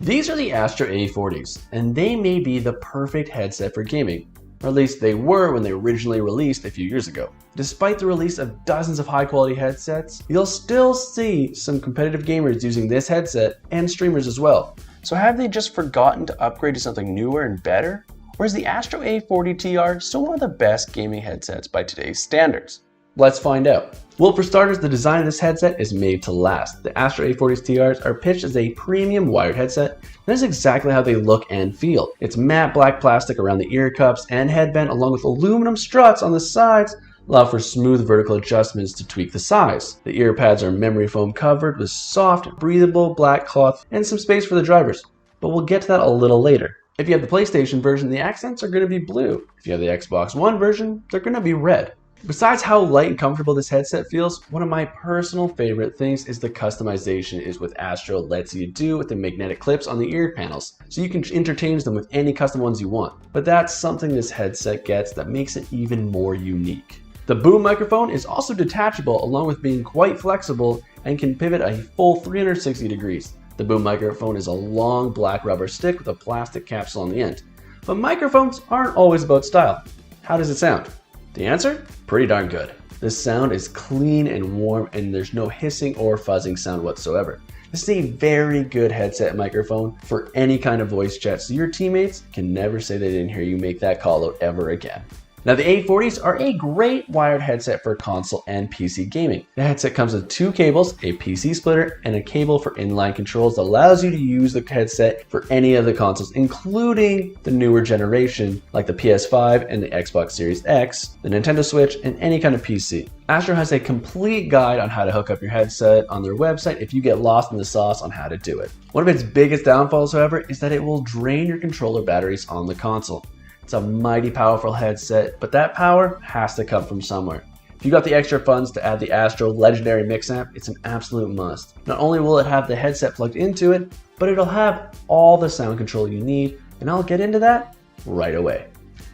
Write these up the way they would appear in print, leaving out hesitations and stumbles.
These are the Astro A40s, and they may be the perfect headset for gaming, or at least they were when they originally released a few years ago. Despite the release of dozens of high quality headsets, you'll still see some competitive gamers using this headset and streamers as well. So have they just forgotten to upgrade to something newer and better? Or is the Astro A40TR still one of the best gaming headsets by today's standards? Let's find out. Well, for starters, the design of this headset is made to last. The Astro A40TRs are pitched as a premium wired headset, and that's exactly how they look and feel. It's matte black plastic around the ear cups and headband, along with aluminum struts on the sides, allow for smooth vertical adjustments to tweak the size. The ear pads are memory foam covered with soft, breathable black cloth and some space for the drivers, but we'll get to that a little later. If you have the PlayStation version, the accents are going to be blue. If you have the Xbox One version, they're going to be red. Besides how light and comfortable this headset feels, one of my personal favorite things is the customization is what Astro lets you do with the magnetic clips on the ear panels, so you can interchange them with any custom ones you want. But that's something this headset gets that makes it even more unique. The boom microphone is also detachable, along with being quite flexible and can pivot a full 360 degrees. The boom microphone is a long black rubber stick with a plastic capsule on the end. But microphones aren't always about style. How does it sound? The answer? Pretty darn good. The sound is clean and warm, and there's no hissing or fuzzing sound whatsoever. This is a very good headset microphone for any kind of voice chat, so your teammates can never say they didn't hear you make that call out ever again. Now, the A40s are a great wired headset for console and PC gaming. The headset comes with two cables, a PC splitter, and a cable for inline controls that allows you to use the headset for any of the consoles, including the newer generation, like the PS5 and the Xbox Series X, the Nintendo Switch, and any kind of PC. Astro has a complete guide on how to hook up your headset on their website if you get lost in the sauce on how to do it. One of its biggest downfalls, however, is that it will drain your controller batteries on the console. It's a mighty powerful headset, but that power has to come from somewhere. If you got the extra funds to add the Astro Legendary Mix Amp, it's an absolute must. Not only will it have the headset plugged into it, but it'll have all the sound control you need, and I'll get into that right away.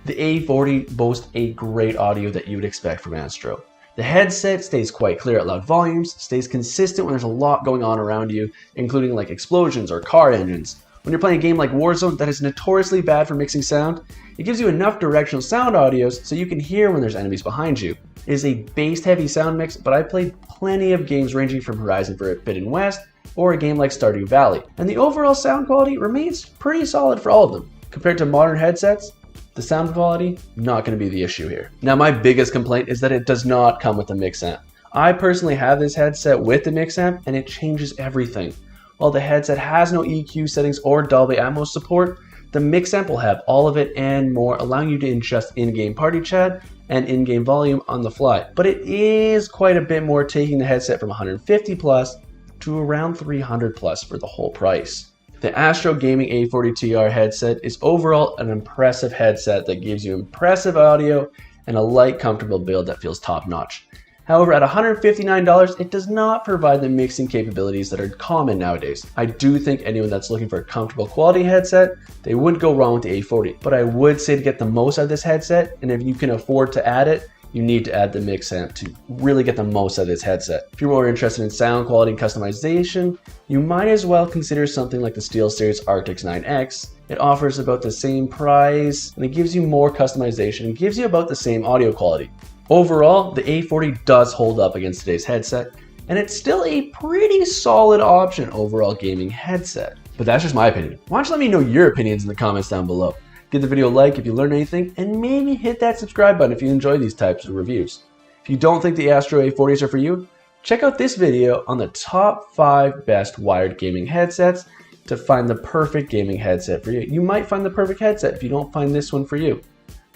The A40 boasts a great audio that you would expect from Astro. The headset stays quite clear at loud volumes, stays consistent when there's a lot going on around you, including like explosions or car engines. When you're playing a game like Warzone that is notoriously bad for mixing sound, it gives you enough directional sound audios so you can hear when there's enemies behind you. It is a bass-heavy sound mix, but I've played plenty of games ranging from Horizon Forbidden West or a game like Stardew Valley, and the overall sound quality remains pretty solid for all of them. Compared to modern headsets, the sound quality, not going to be the issue here. Now, my biggest complaint is that it does not come with a mix amp. I personally have this headset with the mix amp, and it changes everything. While the headset has no EQ settings or Dolby Atmos support, the mix amp will have all of it and more, allowing you to adjust in-game party chat and in-game volume on the fly. But it is quite a bit more, taking the headset from 150 plus to around 300 plus for the whole price. The Astro Gaming A40TR headset is overall an impressive headset that gives you impressive audio and a light, comfortable build that feels top-notch. However, at $159, it does not provide the mixing capabilities that are common nowadays. I do think anyone that's looking for a comfortable quality headset, they wouldn't go wrong with the A40. But I would say to get the most out of this headset, and if you can afford to add it, you need to add the mix amp to really get the most out of this headset. If you're more interested in sound quality and customization, you might as well consider something like the SteelSeries Arctis 9X. It offers about the same price, and it gives you more customization and gives you about the same audio quality. Overall, the A40 does hold up against today's headset, and it's still a pretty solid option overall gaming headset. But that's just my opinion. Why don't you let me know your opinions in the comments down below. Give the video a like if you learned anything, and maybe hit that subscribe button if you enjoy these types of reviews. If you don't think the Astro A40s are for you, check out this video on the top 5 best wired gaming headsets to find the perfect gaming headset for you. You might find the perfect headset if you don't find this one for you.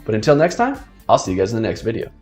But until next time, I'll see you guys in the next video.